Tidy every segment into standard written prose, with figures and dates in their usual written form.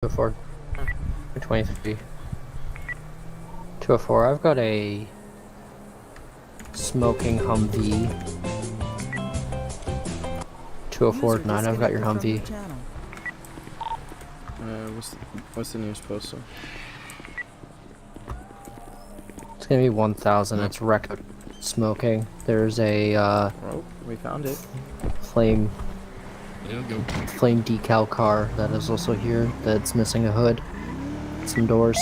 204, 23, 204. I've got a smoking Humvee. 204.9. I've got your Humvee. What's the nearest postal? It's gonna be 1,000. It's wrecked smoking. There's a Oh, we found it. flame Go. flame decal car that is also here that's missing a hood, some doors.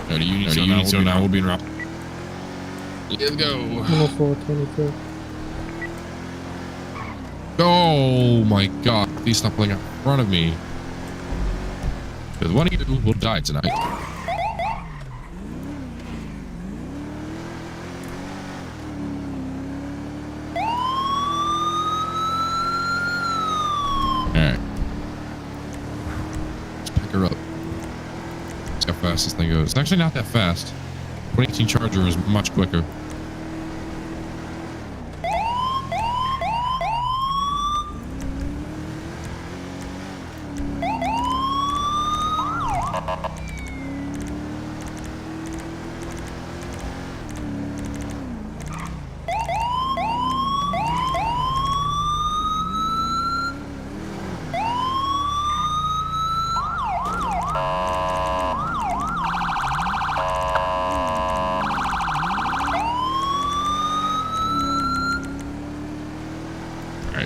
No, the unit, so now we'll be in route. Let's go. 104.22. Oh my god, please stop pulling out in front of me. Because one of you will die tonight. Alright. Let's pick her up. Let's see how fast this thing goes. It's actually not that fast. 2018 Charger is much quicker.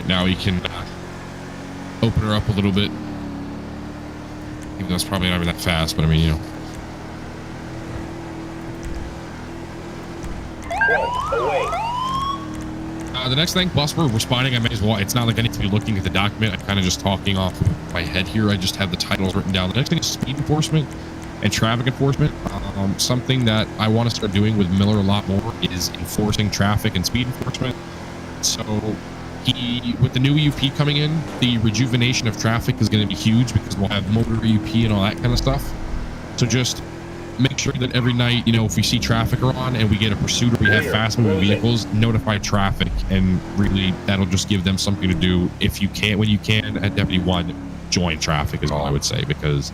Now we can open her up a little bit. Even though it's probably not even that fast, but I mean, you know. The next thing, plus we're responding, I may as well. It's not like I need to be looking at the document. I'm kind of just talking off my head here. I just have the titles written down. The next thing is speed enforcement and traffic enforcement. Something that I want to start doing with Miller a lot more is enforcing traffic and speed enforcement. So with the new EUP coming in, the rejuvenation of traffic is going to be huge because we'll have motor EUP and all that kind of stuff. So just make sure that every night, you know, if we see traffic on and we get a pursuit or we have fast moving vehicles, notify traffic, and really that'll just give them something to do. If you can't, when you can, at Deputy 1, join traffic is all I would say, because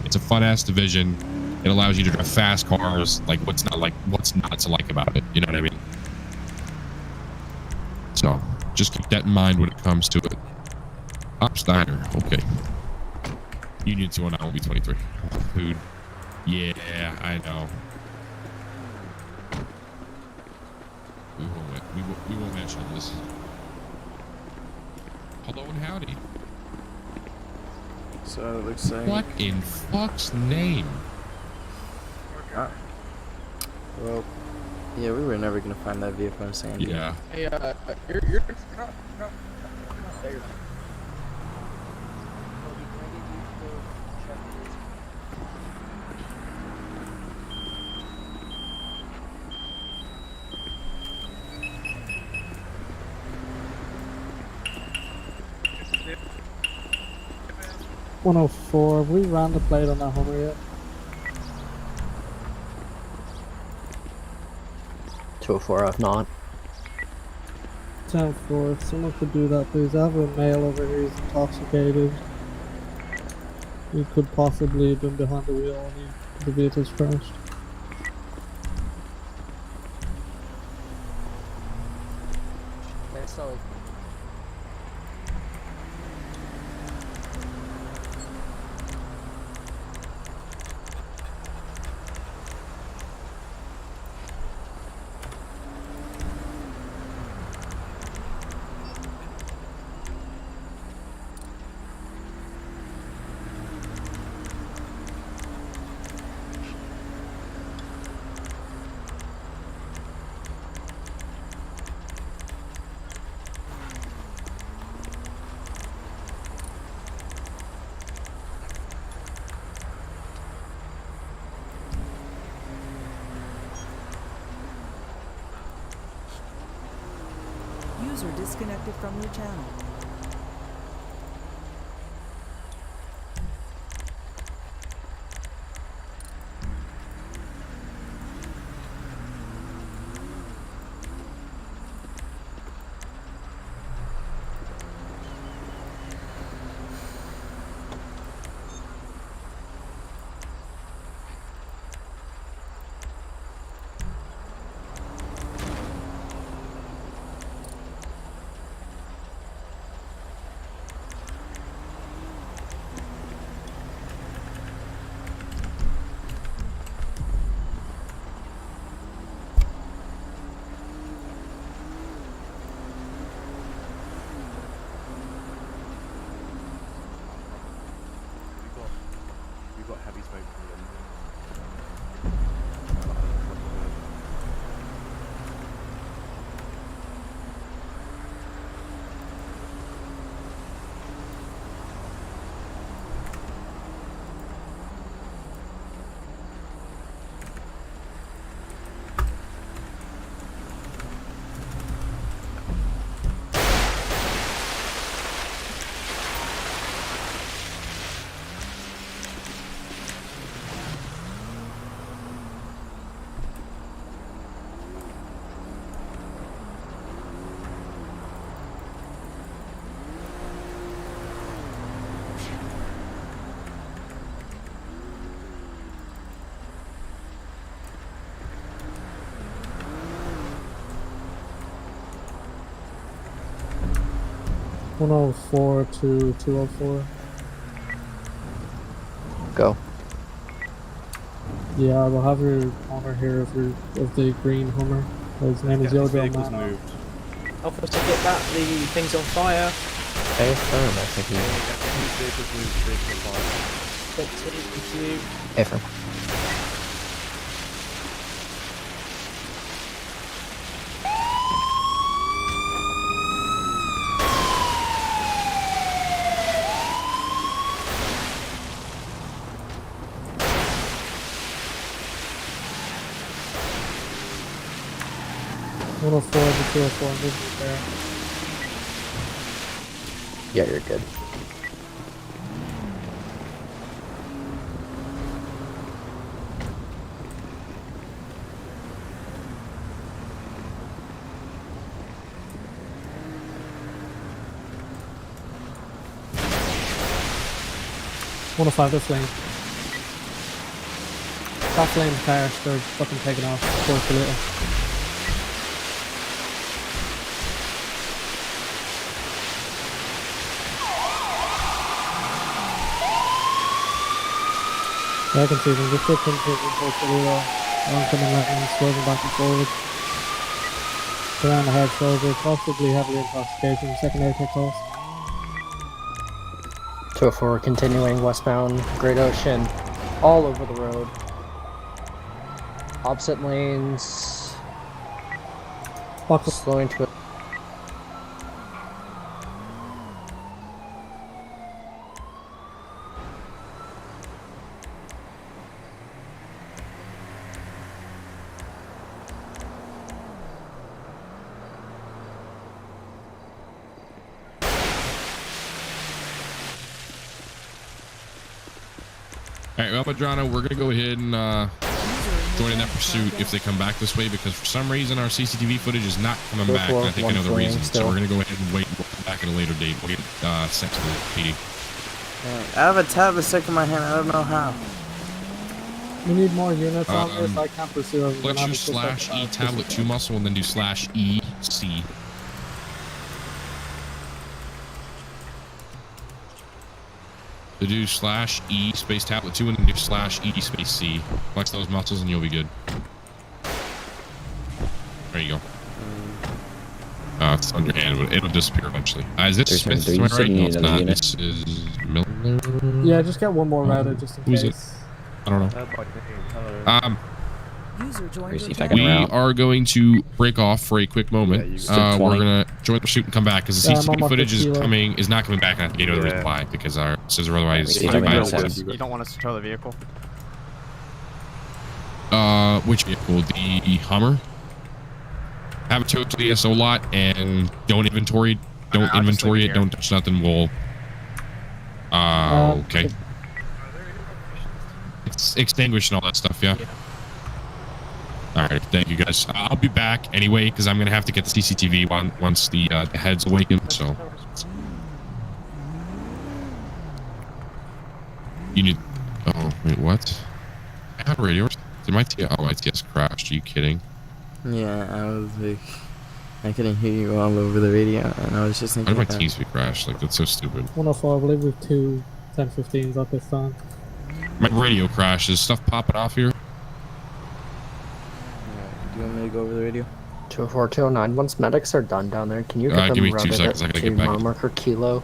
it's a fun ass division. It allows you to drive fast cars. Like what's not to like about it? You know what I mean? So just keep that in mind when it comes to it. Steiner, okay. Union 209 will be 23. Food. Yeah, I know. We won't mention this. Hello and howdy. So it looks like. What in fuck's name? Well, yeah, we were never gonna find that vehicle in San Diego. Yeah. Hey, you're no. 104. Have we ran the plate on that Hummer yet? 204. I've not. 10-4. If someone could do that, please. I have a male over here. He's intoxicated. He could possibly have been behind the wheel when the vehicle's crashed. User disconnected from your channel. got heavy smoke from them. (104 to 204). Go. Yeah, we'll have your owner here of the green Hummer. His name is His Yojo vehicle's Man. moved. Officer, get back, the thing's on fire. Okay, firm, I think you. His vehicle's moved, vehicle's on fire. Thank you. Hey, firm. One of 4 to 204 movement there. Yeah, you're good. One of 5 this lane. That lane car, they're fucking taking off. Force a little. Yeah, I can see them. Just get them taking force a little. Oncoming lightning, swerving back and forward. Around the hard shoulder, possibly heavily intoxication, secondary take off. 204 continuing westbound, Great Ocean, all over the road. Opposite lanes, slowing to it. Alright, well, Madrano, we're gonna go ahead and join in that pursuit if they come back this way, because for some reason our CCTV footage is not coming back, and I think I know the reason. So we're gonna go ahead and wait and we'll come back at a later date. We'll get sent to the PD. I have a tablet stuck in my hand. I don't know how. We need more units on this. I can't pursue everyone. Let's use /E tablet 2 muscle and then do /E C. To do /E space tablet 2 and then do /E space C. Flex those muscles and you'll be good. There you go. It's on your hand, but it'll disappear eventually. Is this Smith? Am I right? No, it's not. This is Miller. Yeah, just get one more routed just in Who's case. it? I don't know. User joined your See if I channel. can We route. are going to break off for a quick moment. Yeah, We're gonna join the pursuit and come back because the Yeah, I'm CCTV on my footage is kilo. not coming back. And I think you know the reason why, because our says otherwise. Yeah, we violence. don't You don't want us to tow the vehicle? Which vehicle? The Hummer. Have it towed to the SO lot and don't inventory. Don't I'll just inventory leave it it. here. Don't touch nothing. We'll. Okay. It's extinguished and all that stuff. Yeah. All right. Thank you guys. I'll be back anyway because I'm gonna have to get the CCTV once the heads awaken. So. You need. Oh wait, what? I have a radio. Did my TS crashed? Are you kidding? Yeah, I was like, I couldn't hear you all over the radio, and I was just Why thinking. did my teams be crashed? Like, that's so stupid. 104, I believe we've 2 10-15s at this time. My radio crashes. Stuff popping off here. Do you want me to go over the radio? 204, 209. Once medics are done down there, can you get Give them me 2 routed seconds. I gotta to get back. mile marker Kilo?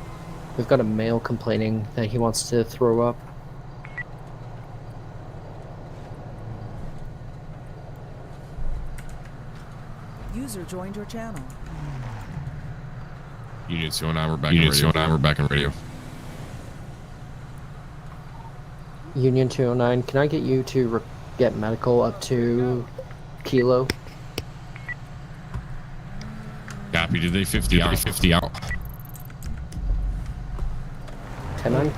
We've got a male complaining that he wants to throw up. User joined your channel. Union 209, we're back in radio. 209, we're back in radio. Union 209, can I get you to get medical up to Kilo? Copy. Did they 50 out? 50 out. 10-9?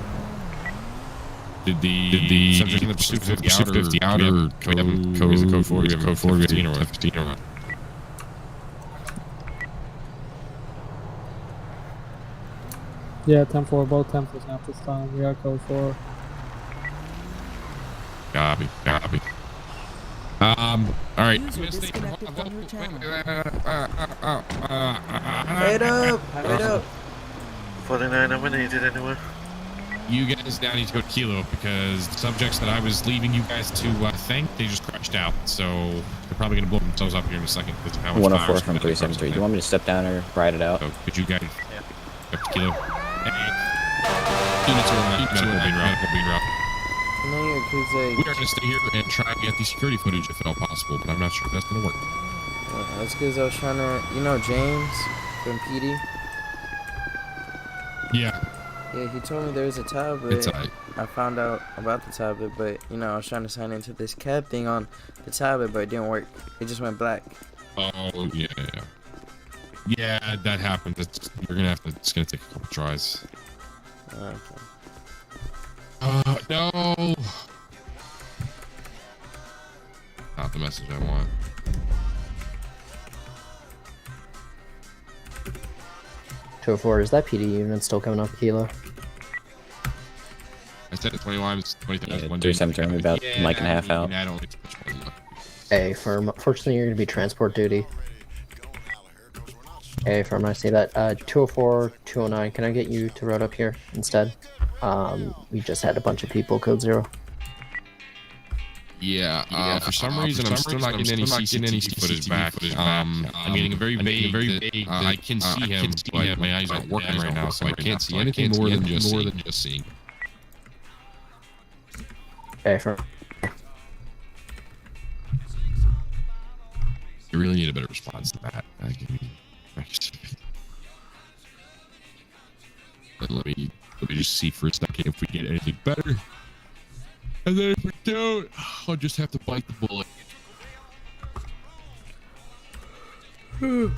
Did the subject in the pursuit 50 out or code 4? We have code 4, 15 or 15 or what? Yeah, 10-4, both 10% at this time. We are code 4. Copy. All right. User disconnected from your channel. Wait up! Wait up! 49, I'm needed anywhere. You guys now need to go to Kilo because the subjects that I was leaving you guys to thank, they just crashed out. So they're probably going to blow themselves up here in a second because of how much 104 fire from 373. Do you want me to step down or ride it out? So could you guys go to Kilo? Units are medical being route. No, yeah, because We are going to stay here and try and get the security footage if at all possible, but I'm not sure if that's going to work. that's because I was trying to, James from PD. Yeah. Yeah, he told me there was a tablet. It's alright. I found out about the tablet, but I was trying to sign into this cab thing on the tablet, but it didn't work. It just went black. Oh yeah. Yeah, that happened. You're gonna have to. It's gonna take a couple tries. Okay. No. Not the message I want. Is that PD unit still coming up Kilo? I said it 20 lines, 20,000. Yeah, 373, I'm about a mic and a half out. I don't think much more than that. Hey, firm. Fortunately, you're going to be transport duty. Hey, firm, I see that. 204, 209, can I get you to road up here instead? We just had a bunch of people, code 0. Yeah, for some reason, I'm still not getting any CCTV footage back. I'm getting a very vague, I can see him, but my eyes aren't working right now, so I can't see anything more than just seeing. Hey, firm. You really need a better response to that. Let me just see for a second if we get anything better. And then if we don't, I'll just have to bite the bullet. Ding,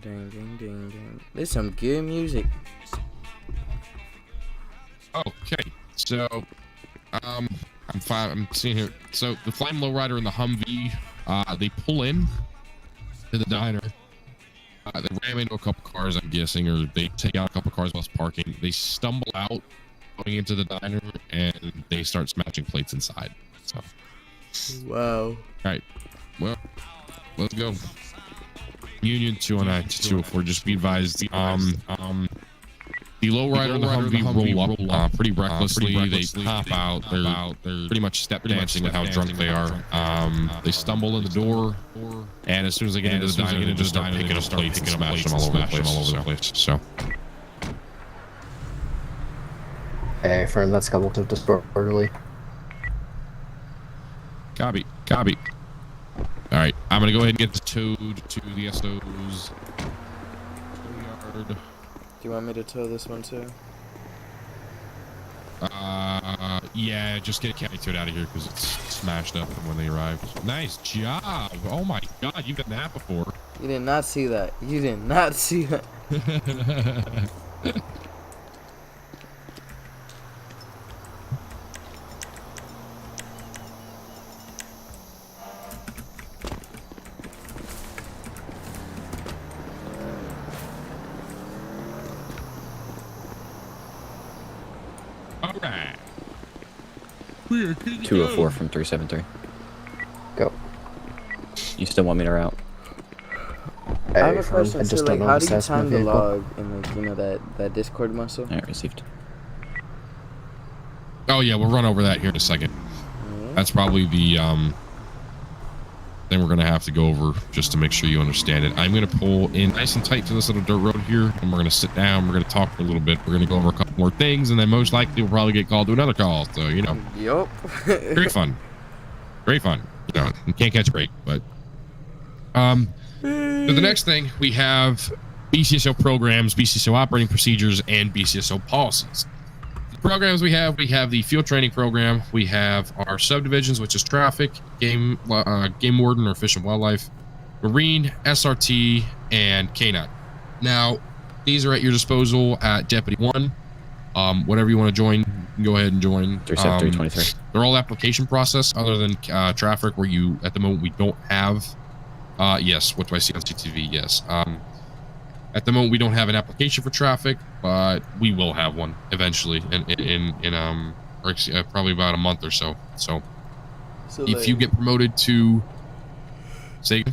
ding, ding, ding. There's some good music. Okay, so, I'm fine. I'm seeing here. So the Flame Lowrider and the Humvee, they pull in to the diner. They ram into a couple cars, I'm guessing, or they take out a couple cars while parking. They stumble out going into the diner, and they start smashing plates inside. So, Wow. all right, well, let's go. Union 209 to 204. Just be advised. The lowrider and the Humvee roll up pretty recklessly. They pop out. They're pretty much step dancing with how drunk they are. They stumble in the door, and as soon as they get into the diner, they just start picking up plates and smash them all over the place. So, Hey, firm, that's coupled to disorderly. Copy. All right, I'm gonna go ahead and get the towed to the SO's yard. Do you want me to tow this one too? Yeah, just get a county towed out of here because it's smashed up when they arrived. Nice job. Oh my God, you've done that before. You did not see that. You did not see that. All right. We are good to 204 go. from 373. Go. You still want me to route? Hey, I have a firm, question. I So, just like, don't know how the do you stats of my time the vehicle. log and that Discord muscle? Alright, received. Oh yeah, we'll run over that here in a second. That's probably the thing we're going to have to go over just to make sure you understand it. I'm going to pull in nice and tight to this little dirt road here, and we're going to sit down. We're going to talk for a little bit. We're going to go over a couple more things, and then most likely we'll probably get called to another call. So, you know, Yup. great fun. Great fun. You know, you can't catch a break, but so the next thing we have BCSO programs, BCSO operating procedures, and BCSO policies. The programs we have the field training program. We have our subdivisions, which is traffic, game warden or fish and wildlife, marine, SRT, and K9. Now, these are at your disposal at Deputy 1. Whatever you want to join, you can go ahead and join. 37323. They're all application process other than traffic, where you, at the moment, we don't have, yes, what do I see on CTV? Yes. At the moment, we don't have an application for traffic, but we will have one eventually probably about a month or so. So if you get promoted to, say,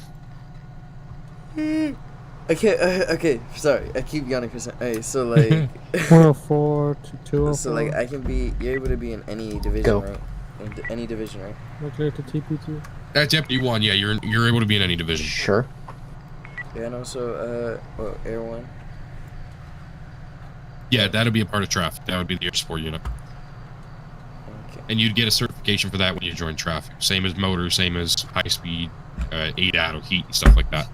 Okay, sorry, I keep yawning for some. Hey, so like 104 to 204. So like you're able to be in any division, right? In any division, right? We're clear to TP2. At Deputy 1, yeah, you're able to be in any division. Sure. Yeah, and also Air 1. Yeah, that'll be a part of traffic. That would be the air support unit. Okay. And you'd get a certification for that when you join traffic. Same as motor, same as high speed, ADAT or heat and stuff like that.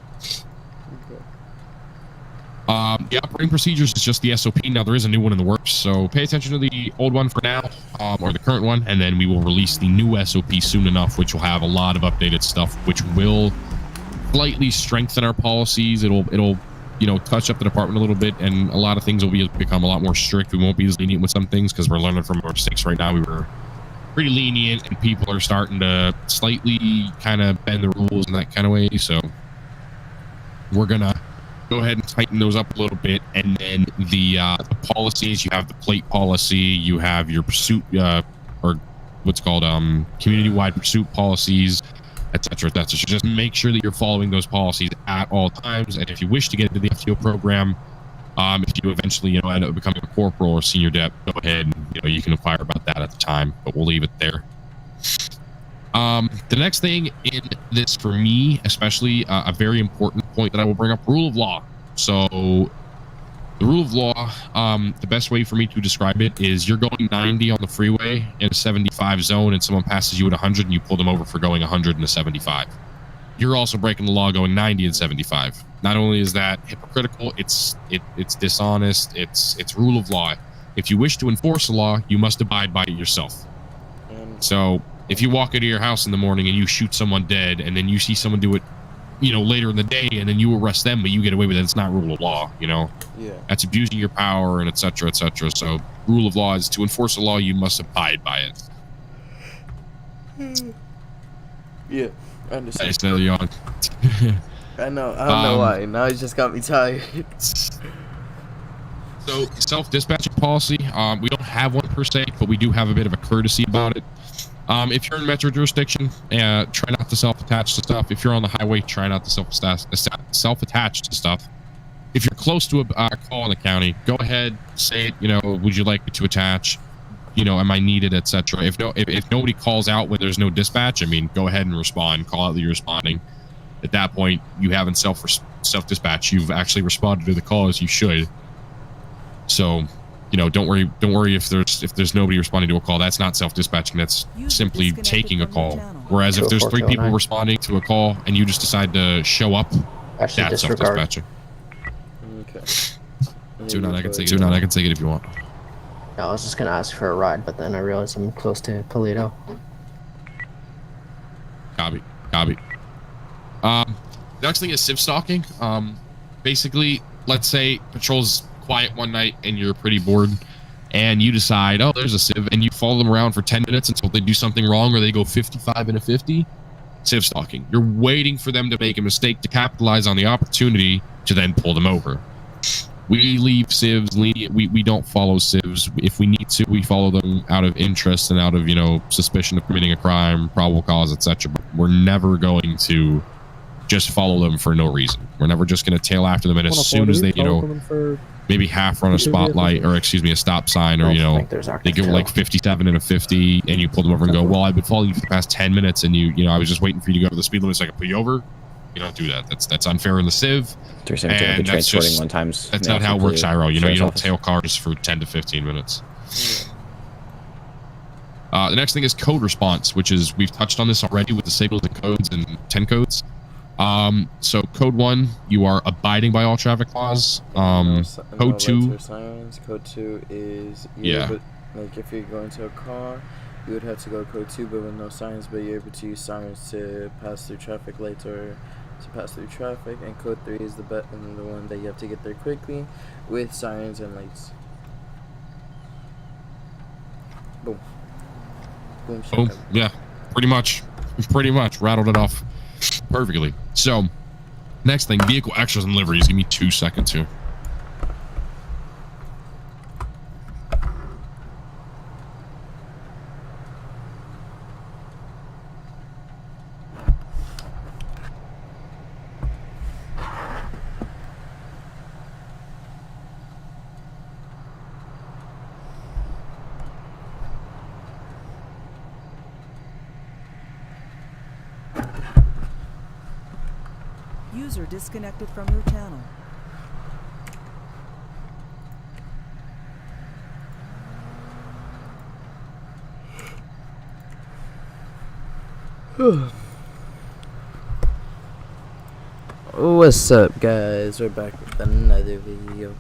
Okay. The operating procedures is just the SOP. Now there is a new one in the works, so pay attention to the old one for now, or the current one, and then we will release the new SOP soon enough, which will have a lot of updated stuff, which will slightly strengthen our policies. It'll touch up the department a little bit, and a lot of things will become a lot more strict. We won't be as lenient with some things because we're learning from our mistakes right now. We were pretty lenient, and people are starting to slightly kind of bend the rules in that kind of way. So we're gonna go ahead and tighten those up a little bit. And then the policies, you have the plate policy, you have your pursuit or what's called community-wide pursuit policies, etc. So just make sure that you're following those policies at all times. And if you wish to get into the FTO program, if you eventually end up becoming a corporal or senior dep, go ahead and you can inquire about that at the time, but we'll leave it there. The next thing in this, for me especially, a very important point that I will bring up: rule of law. So the rule of law, the best way for me to describe it is you're going 90 on the freeway in a 75 zone, and someone passes you at 100 and you pull them over for going 100 in a 75. You're also breaking the law going 90 and 75. Not only is that hypocritical, it's dishonest, it's rule of law. If you wish to enforce the law, you must abide by it yourself. So if you walk into your house in the morning and you shoot someone dead, and then you see someone do it later in the day, and then you arrest them, but you get away with it, it's not rule of law. Yeah, that's abusing your power, and etc., etc. So rule of law is to enforce the law, you must abide by it. Yeah, I understand. I still yawn. I know. I don't know why. Now it just got me tired. So self-dispatching policy, we don't have one per se, but we do have a bit of a courtesy about it. If you're in metro jurisdiction, try not to self-attach to stuff. If you're on the highway, try not to self-attach to stuff. If you're close to a call in the county, go ahead, say it. Would you like me to attach? Am I needed, etc. If nobody calls out when there's no dispatch, go ahead and respond. Call out that you're responding. At that point, you haven't self-dispatch. You've actually responded to the call as you should. So, don't worry if there's nobody responding to a call. That's not self-dispatching. That's simply taking a call. Whereas if there's 3 people responding to a call and you just decide to show up, that's self-dispatching. Okay. So I can take it if you want. No, I was just gonna ask for a ride, but then I realized I'm close to Polito. Copy. Next thing is civ stalking. Basically, let's say patrol's quiet one night and you're pretty bored, and you decide, oh, there's a civ, and you follow them around for 10 minutes until they do something wrong or they go 55 and a 50. Civ stalking. You're waiting for them to make a mistake to capitalize on the opportunity to then pull them over. We leave civs lenient. We don't follow civs. If we need to, we follow them out of interest and out of suspicion of committing a crime, probable cause, etc. But we're never going to just follow them for no reason. We're never just going to tail after them, and as soon as they, you know, maybe half run a spotlight, or excuse me, a stop sign, or, you know, they go like 57 and a 50, and you pull them over and go, well, I've been following you for the past 10 minutes, and you know, I was just waiting for you to go over the speed limit so I can pull you over. You don't do that. That's unfair in the Civ. 317 will be transporting one times. That's not how it works, Iro. You know, you don't tail cars for 10 to 15 minutes. The next thing is code response, which is, we've touched on this already with the signals and codes and 10 codes. So code 1, you are abiding by all traffic laws. Code 2. Code 2 is like if you're going to a car, you would have to go code 2, but with no signs, but you're able to use sirens to pass through traffic lights or to pass through traffic. And code 3 is the one that you have to get there quickly with sirens and lights. Boom. Boom. Oh, yeah, pretty much rattled it off perfectly. So next thing, vehicle extras and liveries. Give me 2 seconds here. User disconnected from your channel. What's up, guys? We're back with another video.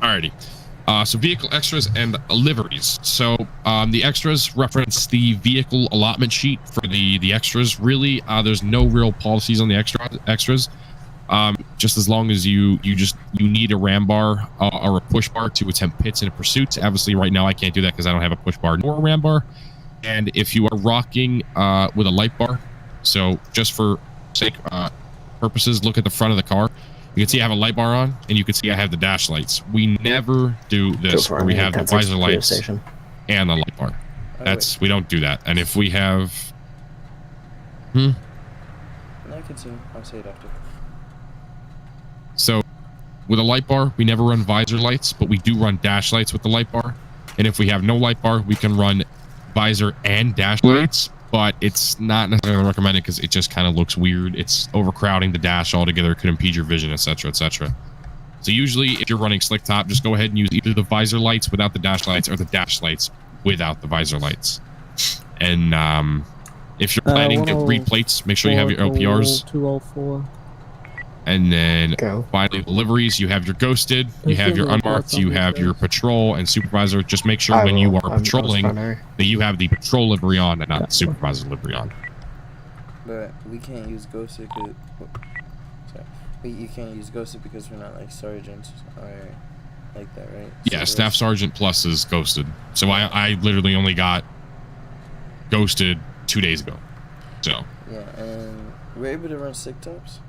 Alrighty. So vehicle extras and liveries. So the extras reference the vehicle allotment sheet for the extras. Really, there's no real policies on the extras. Just as long as you need a ram bar or a push bar to attempt pits and pursuits. Obviously, right now I can't do that because I don't have a push bar nor a ram bar. And if you are rocking with a light bar, so just for sake purposes, look at the front of the car. You can see I have a light bar on, and you can see I have the dash lights. We never do this where we have the visor lights and the light bar. We don't do that. And if we have, I can see. I'll say it after. So, with a light bar, we never run visor lights, but we do run dash lights with the light bar. And if we have no light bar, we can run visor and dash lights. But it's not necessarily recommended because it just kind of looks weird. It's overcrowding the dash altogether, could impede your vision, etc., etc. So usually, if you're running slick top, just go ahead and use either the visor lights without the dash lights or the dash lights without the visor lights. And if you're planning to read plates, make sure you have your LPRs. 204. And then finally, the liveries, you have your ghosted, you have your unmarked, you have your patrol and supervisor. Just make sure when you are patrolling that you have the patrol livery on and not the supervisor livery on. But we can't use ghosted you can't use ghosted because we're not like sergeants or like that, right? Yeah, so staff sergeant plus is ghosted. So I literally only got ghosted 2 days ago. So yeah, and we're able to run sick tops.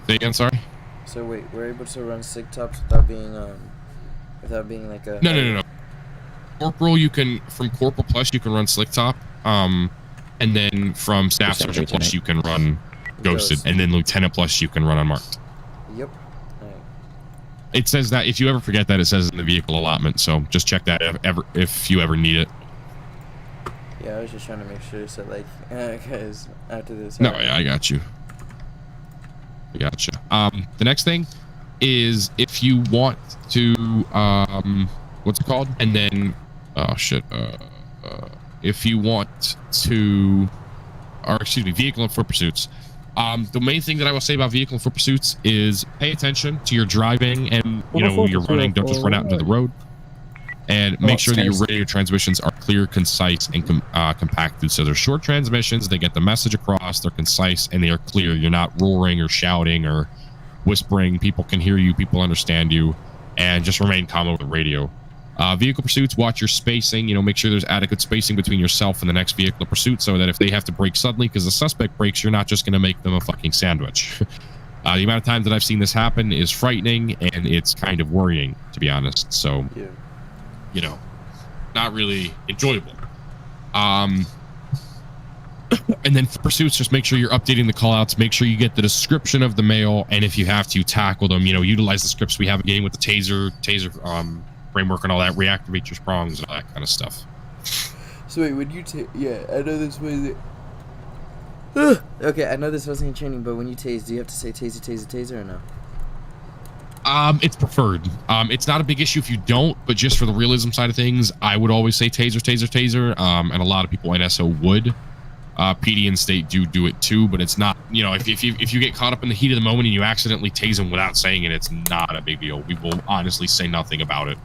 Say again, sorry. So wait, we're able to run sick tops without being like a no. Corporal, you can from Corporal Plus you can run slick top, and then from Staff Sergeant Plus you can run ghosted, and then Lieutenant Plus you can run unmarked. Yep. Right. It says that if you ever forget that, it says in the vehicle allotment. So just check that if you ever need it. Yeah, I was just trying to make sure so like because after this. No, yeah, I got you. Gotcha. The next thing is if you want to what's it called? And then if you want to vehicle and foot pursuits. The main thing that I will say about vehicle and foot pursuits is pay attention to your driving and you're running, don't just run out into the road. And make sure that your radio transmissions are clear, concise, and compacted. So they're short transmissions. They get the message across. They're concise and they are clear. You're not roaring or shouting or whispering. People can hear you. People understand you. And just remain calm over the radio. Vehicle pursuits, watch your spacing. Make sure there's adequate spacing between yourself and the next vehicle of pursuit so that if they have to brake suddenly because the suspect brakes, you're not just going to make them a fucking sandwich. The amount of times that I've seen this happen is frightening, and it's kind of worrying, to be honest. So, not really enjoyable. And then for pursuits, just make sure you're updating the callouts. Make sure you get the description of the male, and if you have to, tackle them. Utilize the scripts we have again with the taser framework and all that. Reactivate your prongs and all that kind of stuff. So wait, when you I know this was okay, I know this wasn't in training, but when you tase, do you have to say taser, taser, taser, or no? It's preferred. It's not a big issue if you don't, but just for the realism side of things, I would always say taser, taser, taser. And a lot of people in SO would. PD and state do it too, but it's not, if you get caught up in the heat of the moment and you accidentally tase them without saying it, it's not a big deal. We will honestly say nothing about it.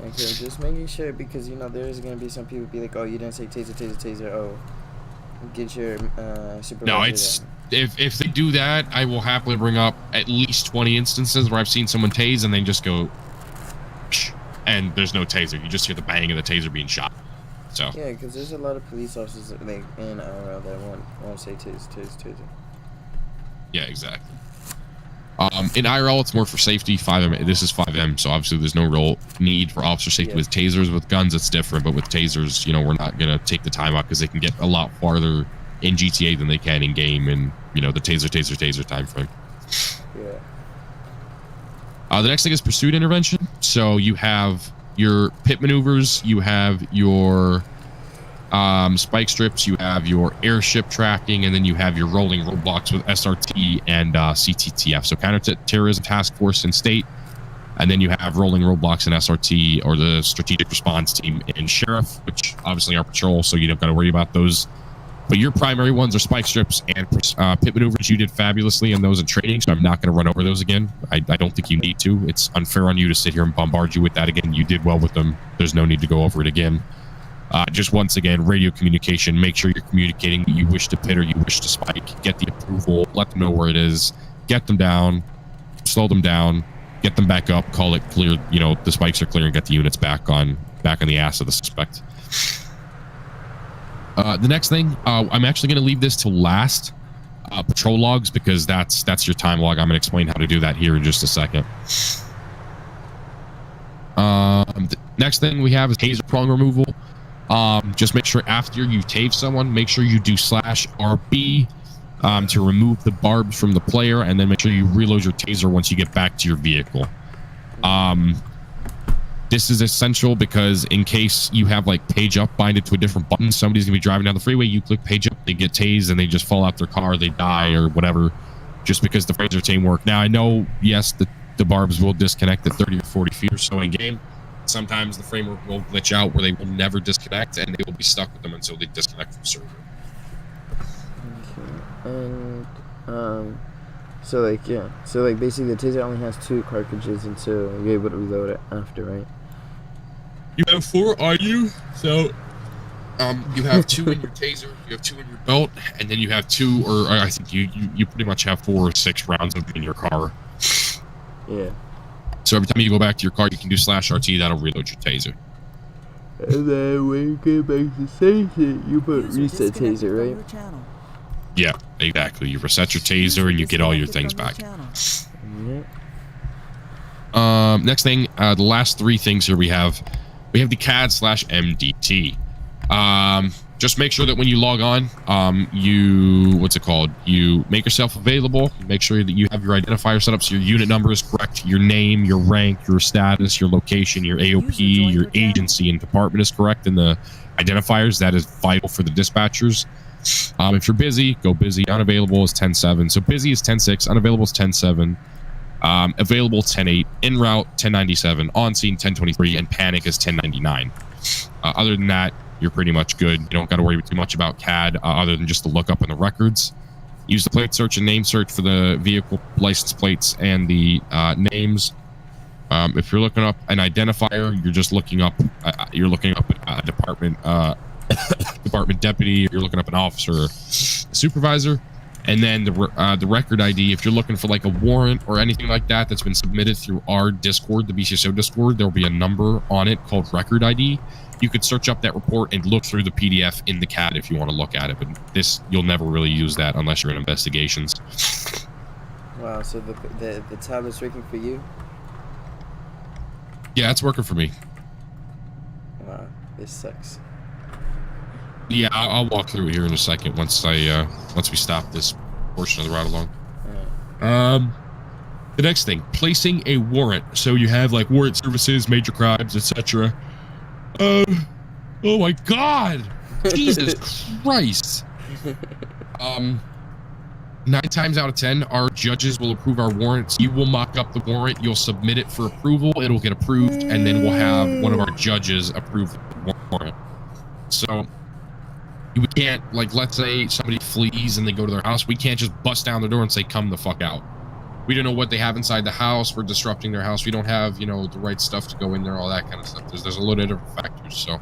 Okay, just making sure, because there's gonna be some people be like, oh, you didn't say taser, taser, taser. Oh, get your supervisor. No, it's if they do that, I will happily bring up at least 20 instances where I've seen someone tase and they just go, psh, and there's no taser. You just hear the bang of the taser being shot. So yeah, because there's a lot of police officers in IRL that won't say taser, taser, taser. Yeah, exactly. In IRL, it's more for safety. 5M. This is 5M, so obviously there's no real need for officer safety. With tasers. With guns, it's different. But with tasers, we're not gonna take the time out because they can get a lot farther in GTA than they can in game, and the taser time frame. Yeah. The next thing is pursuit intervention. So you have your pit maneuvers, you have your spike strips, you have your airship tracking, and then you have your rolling roadblocks with SRT and CTTF, so counter-terrorism task force and state, and then you have rolling roadblocks and SRT, or the strategic response team and sheriff, which obviously are patrol, so you don't got to worry about those. But your primary ones are spike strips and pit maneuvers. You did fabulously in those in training, so I'm not going to run over those again. I don't think you need to. It's unfair on you to sit here and bombard you with that again. You did well with them. There's no need to go over it again. Just once again, radio communication. Make sure you're communicating that you wish to pit or you wish to spike. Get the approval. Let them know where it is. Get them down. Slow them down. Get them back up. Call it clear. The spikes are clear, and get the units back on the ass of the suspect. The next thing, I'm actually going to leave this to last, patrol logs, because that's your time log. I'm going to explain how to do that here in just a second. The next thing we have is taser prong removal. Just make sure after you tase someone, make sure you do /RB to remove the barbs from the player, and then make sure you reload your taser once you get back to your vehicle. This is essential because in case you have page up binded to a different button, somebody's gonna be driving down the freeway, you click page up, they get tased and they just fall out their car, they die or whatever, just because the phaser chain work. Now I know, yes, the barbs will disconnect at 30 or 40 feet or so in game. Sometimes the framework will glitch out where they will never disconnect and they will be stuck with them until they disconnect from server. Okay. And so basically the taser only has 2 cartridges until you're able to reload it after, right? You have 4 on you, so you have 2 in your taser, you have 2 in your belt, and then you have 2, or I think you pretty much have 4 or 6 rounds of in your car. Yeah. So every time you go back to your car, you can do /RT, that'll reload your taser. And then when you get back to station, you put reset taser, right? Yeah, exactly. You reset your taser and you get all your things back. Yeah. Next thing, the last 3 things here we have the CAD/MDT. Just make sure that when you log on, you make yourself available. Make sure that you have your identifier set up so your unit number is correct, your name, your rank, your status, your location, your AOP, your agency and department is correct in the identifiers. That is vital for the dispatchers. If you're busy, go busy. Unavailable is 10-7. So busy is 10-6, unavailable is 10-7. Available 10-8, en route 10-97, on scene 10-23, and panic is 10-99. Other than that, you're pretty much good. You don't got to worry too much about CAD other than just to look up in the records. Use the plate search and name search for the vehicle license plates and the names. If you're looking up an identifier, you're just looking up. You're looking up a department department deputy. You're looking up an officer, a supervisor. And then the record ID, if you're looking for like a warrant or anything like that that's been submitted through our Discord, the BCSO Discord, there'll be a number on it called record ID. You could search up that report and look through the PDF in the CAD if you want to look at it. But this, you'll never really use that unless you're in investigations. Wow, so the tab is working for you? Yeah, it's working for me. Wow, this sucks. Yeah, I'll walk through it here in a second once we stop this portion of the ride along. Right. The next thing, placing a warrant. So you have like warrant services, major crimes, etc. Oh my God, Jesus Christ. 9 times out of 10, our judges will approve our warrants. You will mock up the warrant. You'll submit it for approval. It'll get approved, and then we'll have one of our judges approve the warrant. So we can't, like, let's say somebody flees and they go to their house. We can't just bust down the door and say, come the fuck out. We don't know what they have inside the house. We're disrupting their house. We don't have, you know, the right stuff to go in there, all that kind of stuff. There's a load of different factors. So,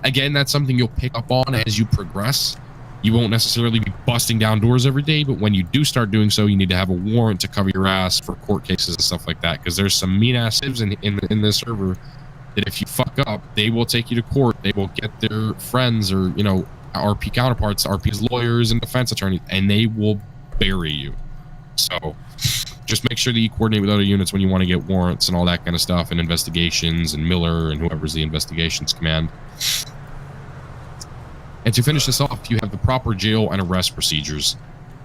again, that's something you'll pick up on as you progress. You won't necessarily be busting down doors every day, but when you do start doing so, you need to have a warrant to cover your ass for court cases and stuff like that, because there's some mean-ass civs in this server that if you fuck up, they will take you to court. They will get their friends or, you know, RP counterparts, RP's lawyers and defense attorneys, and they will bury you. So just make sure that you coordinate with other units when you want to get warrants and all that kind of stuff, and investigations, and Miller and whoever's the investigations command. And to finish this off, you have the proper jail and arrest procedures.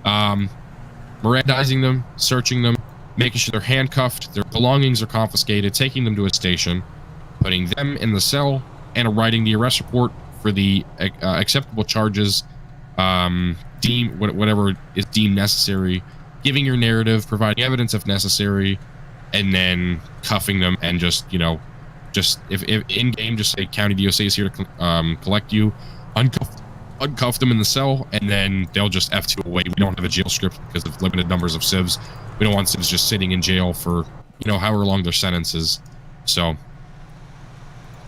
Mirandizing them, searching them, making sure they're handcuffed, their belongings are confiscated, taking them to a station, putting them in the cell, and writing the arrest report for the acceptable charges, whatever is deemed necessary, giving your narrative, providing evidence if necessary, and then cuffing them and just, you know, just if in game, just say county DOC is here to collect you. Uncuff them in the cell, and then they'll just F2 away. We don't have a jail script because of limited numbers of civs. We don't want civs just sitting in jail for, you know, however long their sentence is. So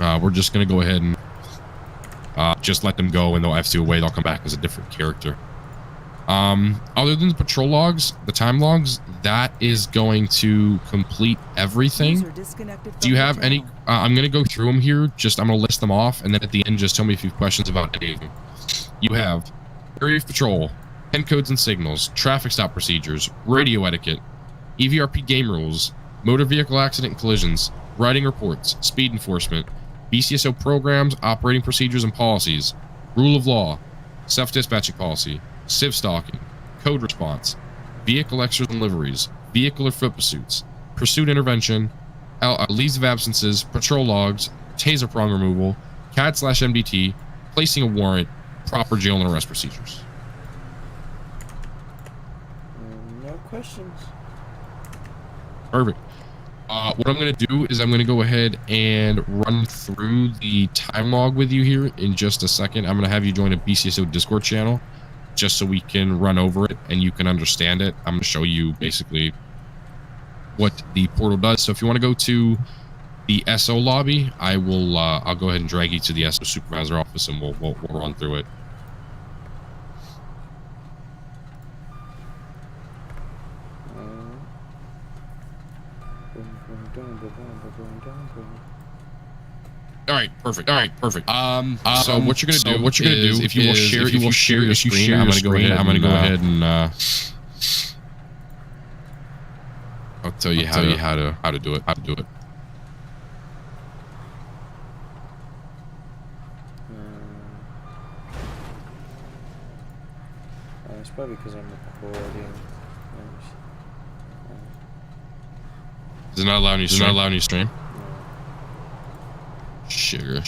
we're just going to go ahead and just let them go, and they'll F2 away. They'll come back as a different character. Other than the patrol logs, the time logs, that is going to complete everything. Do you have any? I'm going to go through them here. I'm going to list them off, and then at the end, just tell me if you have questions about any of them. You have area of patrol, pen codes and signals, traffic stop procedures, radio etiquette, EVRP game rules, motor vehicle accident and collisions, riding reports, speed enforcement, BCSO programs, operating procedures and policies, rule of law, self-dispatching policy, civ stalking, code response, vehicle extras and liveries, vehicle or foot pursuits, pursuit intervention, leaves of absences, patrol logs, taser prong removal, CAD/MDT, placing a warrant, proper jail and arrest procedures. No questions. Perfect. What I'm going to do is I'm going to go ahead and run through the time log with you here in just a second. I'm going to have you join a BCSO Discord channel just so we can run over it and you can understand it. I'm going to show you basically what the portal does. So if you want to go to the SO lobby, I'll go ahead and drag you to the SO supervisor office, and we'll run through it. All right, perfect. So what you're gonna do is if you will share your screen, I'm gonna go ahead and I'll tell you how to do it. It's probably because I'm recording. Is it not allowing you to stream? Sugar.